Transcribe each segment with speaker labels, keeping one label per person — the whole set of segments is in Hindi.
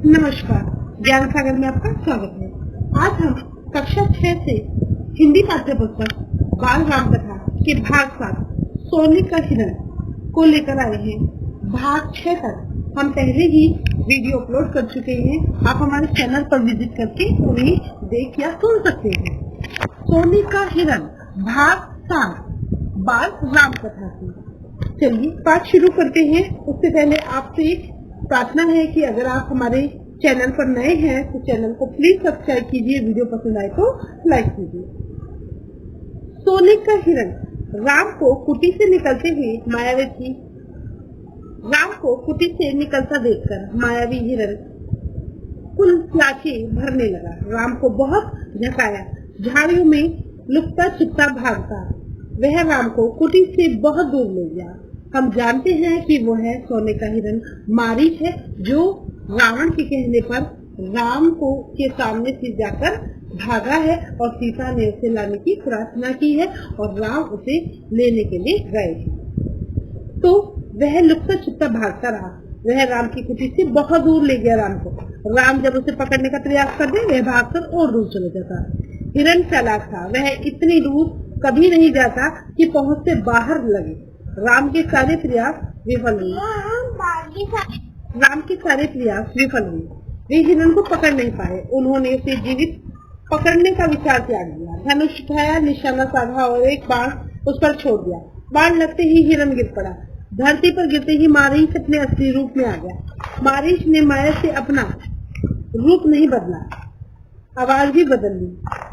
Speaker 1: नमस्कार, ज्ञान सागर में आपका स्वागत है। आज हम कक्षा 6 से हिंदी पाठ्य पुस्तक बाल राम कथा के भाग 7 सोने का हिरण को लेकर आए हैं। भाग 6 तक हम पहले ही वीडियो अपलोड कर चुके हैं। आप हमारे चैनल पर विजिट करके उन्हें देख या सुन सकते हैं। सोने का हिरण भाग 7 बाल राम कथा की। चलिए पाठ शुरू करते हैं। उससे पहले आपसे प्रार्थना है कि अगर आप हमारे चैनल पर नए हैं तो चैनल को प्लीज सब्सक्राइब कीजिए। वीडियो पसंद आए तो लाइक कीजिए। सोने का हिरण। राम को कुटी से निकलते हुए राम को कुटी से निकलता देखकर मायावी हिरण कुल लाचे भरने लगा। राम को बहुत झकाया। झाड़ियों में लुकता छुपता भागता वह राम को कुटी से बहुत दूर ले गया। हम जानते हैं कि वो है सोने का हिरण मारीच है, जो रावण के कहने पर राम को के सामने से जाकर भागा है और सीता ने उसे लाने की प्रार्थना की है और राम उसे लेने के लिए गए। तो वह लुकता छुपता भागता रहा। वह राम की कुटी से बहुत दूर ले गया राम को। राम जब उसे पकड़ने का प्रयास कर दे वह भागकर और दूर चले जाता। हिरण चालाक था। वह इतनी दूर कभी नहीं जाता कि पहुंच से बाहर लगे। राम के सारे प्रयास विफल हुए। वे हिरण को पकड़ नहीं पाए। उन्होंने उसे जीवित पकड़ने का विचार त्याग दिया। धनुष उठाया, निशाना साधा और एक बाण उस पर छोड़ दिया। बाण लगते ही हिरण गिर पड़ा। धरती पर गिरते ही मारीच अपने असली रूप में आ गया। मारीच ने माया से अपना रूप नहीं बदला, आवाज भी बदल ली।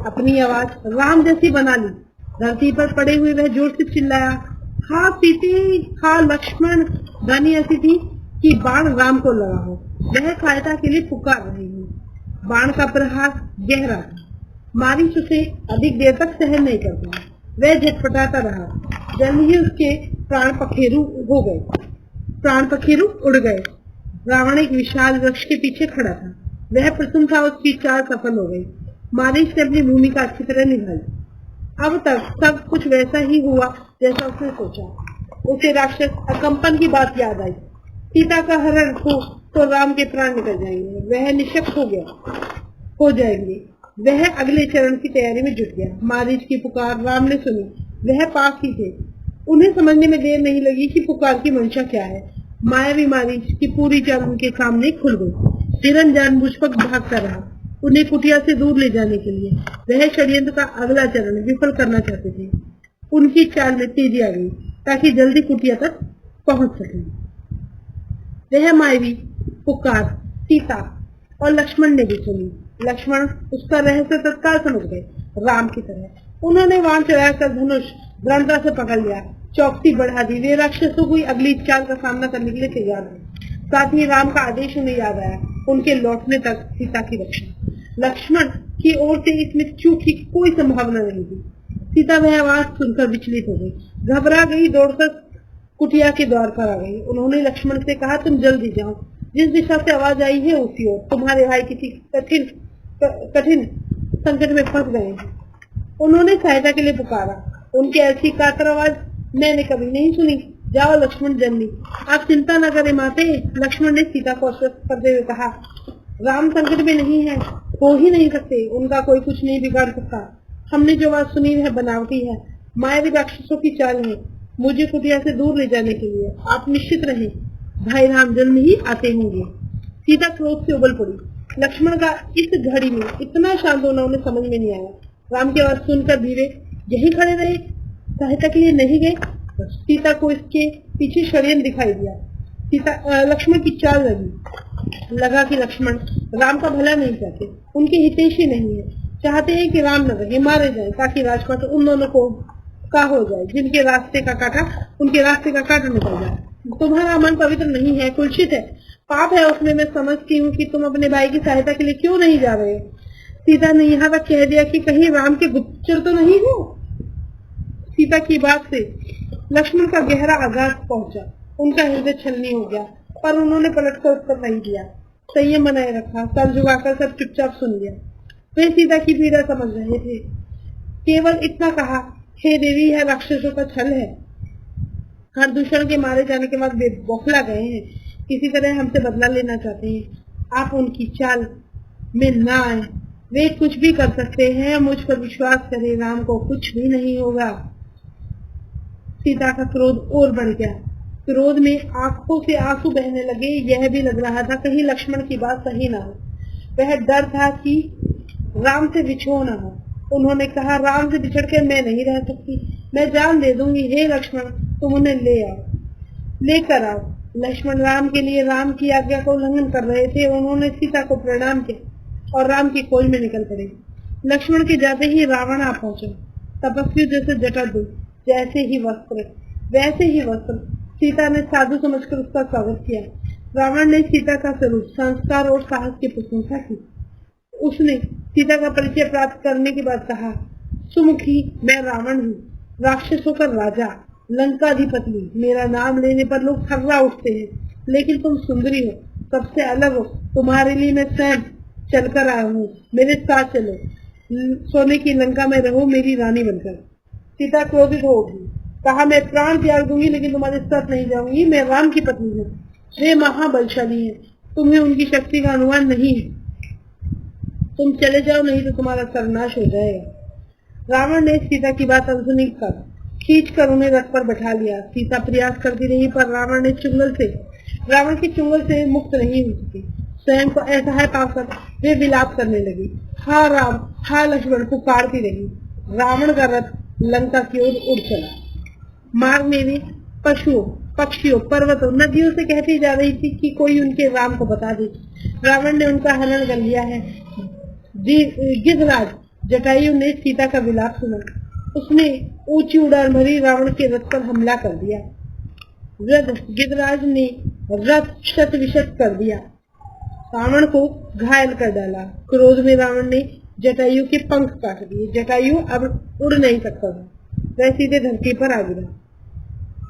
Speaker 1: अपनी आवाज राम जैसी बना ली। धरती पर पड़े हुए वह जोर से चिल्लाया, हाँ सीते, हाँ लक्ष्मण। ध्वनि ऐसी थी कि बाण राम को लगा हो। वह सहायता के लिए पुकार रही है। बाण का प्रहार गहरा था। मारीच उसे अधिक देर तक सहन नहीं कर पाया। वह झटपटाता रहा। जल्द ही उसके प्राण पखेरु उड़ गए। रावण एक विशाल वृक्ष के पीछे खड़ा था। वह प्रसन्न था। उसकी चाल सफल हो गई। मारीच ने अपनी भूमिका अच्छी तरह निभाई। अब तक सब कुछ वैसा ही हुआ जैसा उसने सोचा। उसे राक्षस अकंपन की बात याद आई। सीता का हरण हो तो राम के प्राण निकल जाएंगे। वह निशक्त हो जाएंगे। वह अगले चरण की तैयारी में जुट गया। मारीच की पुकार राम ने सुनी। वह पास ही थे। उन्हें समझने में देर नहीं लगी कि पुकार की मंशा क्या है। मायावी मारीच की पूरी चाल उनके सामने खुल गई। हिरण जानबूझकर भागता रहा, उन्हें कुटिया से दूर ले जाने के लिए। वह षड्यंत्र का अगला चरण विफल करना चाहते थे। उनकी चाल में तेजी आ गई ताकि जल्दी कुटिया तक पहुंच सके। वह मायावी पुकार सीता और लक्ष्मण ने भी सुनी। लक्ष्मण उसका रहस्य तत्काल समझ गए। राम की तरह उन्होंने बाण चलाकर धनुष दृढ़ता से पकड़ लिया, चौकसी बढ़ा दी। वे राक्षसों को अगली चाल का सामना करने के लिए तैयार थे। साथ ही राम का आदेश उन्हें याद आया, उनके लौटने तक सीता की रक्षा। लक्ष्मण की ओर से इसमें चूक की कोई संभावना नहीं थी। सीता वह आवाज सुनकर विचलित हो गई, घबरा गई, दौड़कर कुटिया के द्वार पर आ गई। उन्होंने लक्ष्मण से कहा, तुम जल्दी जाओ, जिस दिशा से आवाज आई है उसी ओर। तुम्हारे भाई किसी कठिन संकट में फंस गए हैं। उन्होंने सहायता के लिए पुकारा। उनकी ऐसी कातर आवाज मैंने कभी नहीं सुनी। जाओ लक्ष्मण जल्दी। आप चिंता न करें माते। लक्ष्मण ने सीता को आश्वस्त करते हुए कहा, राम संकट में नहीं है, हो ही नहीं सकते। उनका कोई कुछ नहीं बिगाड़ सकता। हमने जो बात सुनी वह बनावटी है, मायावी राक्षसों की चाल है, मुझे कुटिया से दूर ले जाने के लिए। आप निश्चित रहें, भाई राम जल्द ही आते होंगे। सीता क्रोध से उबल पड़ी। लक्ष्मण का इस घड़ी में इतना शांत होना उन्हें समझ में नहीं आया। राम की आवाज सुनकर धीरे यही खड़े रहे, सहायता के लिए नहीं गए। सीता को इसके पीछे षड्यंत्र दिखाई दिया। लक्ष्मण की चाल लगा कि लक्ष्मण राम का भला नहीं चाहते, उनके हितैषी नहीं है। चाहते हैं कि राम न रहे, मारे जाए, ताकि राजपाट उन दोनों को का हो जाए जिनके रास्ते का कांटा निकल जाए। तुम्हारा मन पवित्र नहीं है, कुलसित है, पाप है उसमें। मैं समझती हूँ कि तुम अपने भाई की सहायता के लिए क्यों नहीं जा रहे। सीता ने यहाँ तक कह दिया कि कहीं राम के गुप्तचर तो नहीं हो। सीता की बात से लक्ष्मण का गहरा आघात पहुंचा। उनका हृदय छलनी हो गया, पर उन्होंने पलटकर उत्तर नहीं दिया। संयम बनाए रखा, सर झुकाकर सब चुपचाप सुन लिया। वे सीता की पीड़ा समझ रहे थे। केवल इतना कहा, हे देवी, यह राक्षसों का छल है। हर दूषण के मारे जाने के बाद वे बौखला गए हैं, किसी तरह हमसे बदला लेना चाहते हैं। आप उनकी चाल में ना आए। वे कुछ भी कर सकते हैं, मुझ पर विश्वास करें, राम को कुछ भी नहीं होगा। सीता का क्रोध और बढ़ गया। क्रोध में आंखों से आंसू बहने लगे। यह भी लग रहा था कहीं लक्ष्मण की बात सही ना हो। वह डर था कि राम से बिछो न हो। उन्होंने कहा, राम से बिछड़ के मैं नहीं रह सकती, मैं जान दे दूंगी। हे लक्ष्मण, तुम उन्हें लेकर आओ। लक्ष्मण राम के लिए राम की आज्ञा का उल्लंघन कर रहे थे। उन्होंने सीता को प्रणाम किया और राम की खोज में निकल पड़े। लक्ष्मण के जाते ही रावण आ पहुंचा। तपस्वी जैसे जटा दो, जैसे ही वस्त्र वैसे ही वस्त्र। सीता ने साधु समझकर उसका स्वागत किया। रावण ने सीता का स्वरूप, संस्कार और साहस की प्रशंसा की। उसने सीता का परिचय प्राप्त करने के बाद कहा, सुमुखी, मैं रावण हूँ, राक्षसों का राजा, लंकाधिपति। मेरा नाम लेने पर लोग थर्रा उठते हैं, लेकिन तुम सुंदरी हो, सबसे अलग हो। तुम्हारे लिए मैं स्वयं चलकर आया हूँ, मेरे साथ चलो, सोने की लंका में रहो मेरी रानी बनकर। सीता क्रोधित हो उठी, कहा, मैं प्राण त्याग दूंगी लेकिन तुम्हारे साथ नहीं जाऊंगी। मैं राम की पत्नी हूँ, वे महाबलशाली है, तुम्हें उनकी शक्ति का अनुमान नहीं है। तुम चले जाओ, नहीं तो तुम्हारा सर्वनाश हो जाएगा। रावण ने सीता की बात अनसुनी कर खींच कर उन्हें रथ पर बैठा लिया। सीता प्रयास करती रही, पर रावण की चुंगल से मुक्त नहीं हो सकी। स्वयं को असहाय पाकर वे विलाप करने लगी। हा राम, हा लक्ष्मण पुकारती रही। रावण का रथ लंका की ओर उड़ चला। मार्ग में वे पशुओं, पक्षियों, पर्वतों, नदियों से कहती जा रही थी कि कोई उनके राम को बता दे। रावण ने उनका हनन कर लिया है। गिद्धराज जटायु ने सीता का विलाप सुना। उसने ऊंची उड़ान भरी रावण के रथ पर हमला कर दिया। गिद्धराज ने रथ शत विशत कर दिया, रावण को घायल कर डाला। क्रोध में रावण ने जटायु के पंख काट दिए। जटायु अब उड़ नहीं सकता था, वह सीधे धरती पर आ गिरा।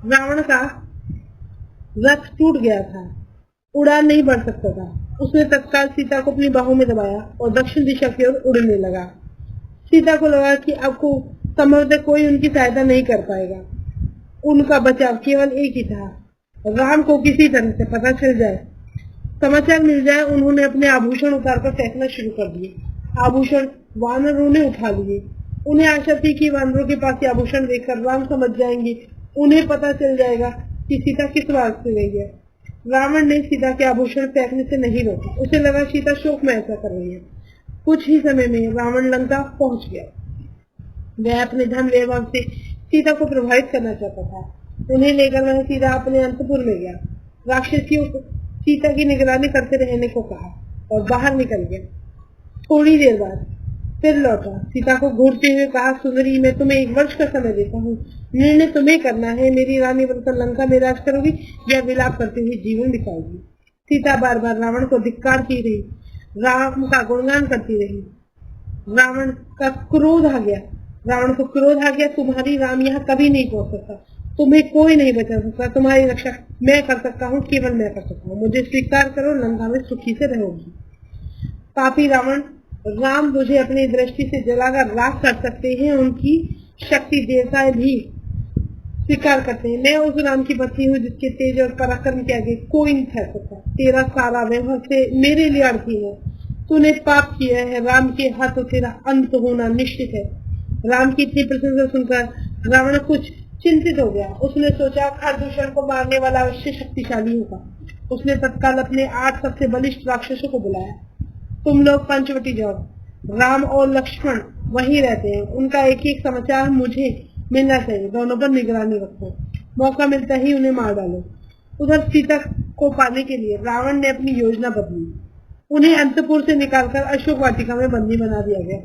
Speaker 1: रावण का रथ टूट गया था, उड़ान नहीं बढ़ सकता था। उसने तत्काल सीता को अपनी बाहों में दबाया और दक्षिण दिशा की ओर उड़ने लगा। सीता को लगा कि अब को संभवतः कोई उनकी सहायता नहीं कर पाएगा। उनका बचाव केवल एक ही था, राम को किसी तरह से पता चल जाए, समाचार मिल जाए। उन्होंने अपने आभूषण उतारकर फेंकना शुरू कर दिए। आभूषण वानरों ने उठा लिए। उन्हें आशा थी कि वानरों के पास ये आभूषण देखकर राम समझ जाएंगे, उन्हें पता चल जाएगा कि सीता किस बात से गई है। रावण ने सीता के आभूषण फेंकने से नहीं रोका। उसे लगा सीता शोक में ऐसा कर रही है। कुछ ही समय में रावण लंका पहुंच गया। वह अपने धन वैभव से सीता को प्रभावित करना चाहता था। उन्हें लेकर वह सीधा अपने अंतपुर में गया। राक्षसियों को सीता की निगरानी करते रहने को कहा और बाहर निकल गया। थोड़ी देर बाद फिर लौटा। सीता को घूरते हुए कहा, सुंदरी, मैं तुम्हें 1 वर्ष का समय देता हूँ। निर्णय तुम्हें करना है, मेरी रानी बनकर लंका में राज करोगी या विलाप करते हुए जीवन बिताओगी। सीता बार बार रावण को धिक्कारती रही, राम का गुणगान करती रही। रावण को क्रोध आ गया। तुम्हारी राम यहाँ कभी नहीं पहुंच सकता, तुम्हें कोई नहीं बचा सकता, तुम्हारी रक्षा मैं कर सकता हूँ, केवल मैं कर सकता हूँ। मुझे स्वीकार करो, लंका में सुखी से रहोगी। पापी रावण, राम मुझे अपनी दृष्टि से जलाकर राख कर सकते हैं, उनकी शक्ति देवताएं भी स्वीकार करते हैं। मैं उस राम की पत्नी हूँ जिसके तेज और पराक्रम के आगे कोई नहीं ठहर सकता। तेरा सारा वैभव से मेरे लिए अर्थी है। तूने पाप किया है, राम के हाथों तेरा अंत होना निश्चित है। राम की इतनी प्रशंसा सुनकर रावण कुछ चिंतित हो गया। उसने सोचा, खरदूषण को मारने वाला अवश्य शक्तिशाली होगा। उसने तत्काल अपने 8 सबसे बलिष्ठ राक्षसों को बुलाया। तुम लोग पंचवटी जाओ, राम और लक्ष्मण वहीं रहते हैं, उनका एक एक समाचार मुझे मिलना चाहिए। दोनों पर निगरानी रखो, मौका मिलता ही उन्हें मार डालो। उधर सीता को पाने के लिए रावण ने अपनी योजना बदली। उन्हें अंतपुर से निकालकर अशोक वाटिका में बंदी बना दिया गया,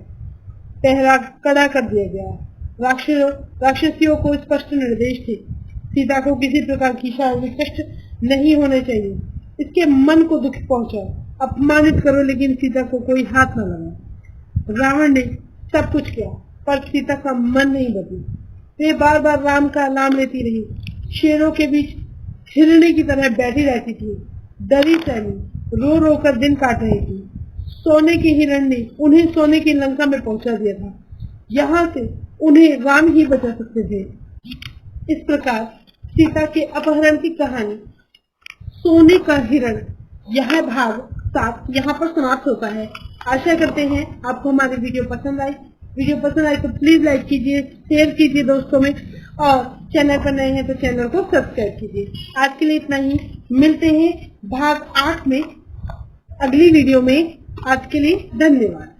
Speaker 1: पहरा कड़ा कर दिया गया। राक्षसियों को स्पष्ट निर्देश थे, सीता को किसी प्रकार की शारीरिक कष्ट नहीं होने चाहिए। इसके मन को दुख पहुंचाओ, अपमानित करो, लेकिन सीता को कोई हाथ न लगाओ। रावण ने सब कुछ किया, पर सीता का मन नहीं बदला। वे बार बार राम का नाम लेती रही। शेरों के बीच हिरणी की तरह बैठी रहती थी, डरी सहमी, रो रो कर दिन काट रही थी। सोने की हिरण ने उन्हें सोने की लंका में पहुंचा दिया था। यहाँ से उन्हें राम ही बचा सकते थे। इस प्रकार सीता के अपहरण की कहानी सोने का हिरण यह भाग साथ यहाँ पर समाप्त होता है। आशा करते हैं आपको हमारी वीडियो पसंद आई। वीडियो पसंद आई तो प्लीज लाइक कीजिए, शेयर कीजिए दोस्तों में, और चैनल पर नए हैं तो चैनल को सब्सक्राइब कीजिए। आज के लिए इतना ही, मिलते हैं भाग 8 में अगली वीडियो में। आज के लिए धन्यवाद।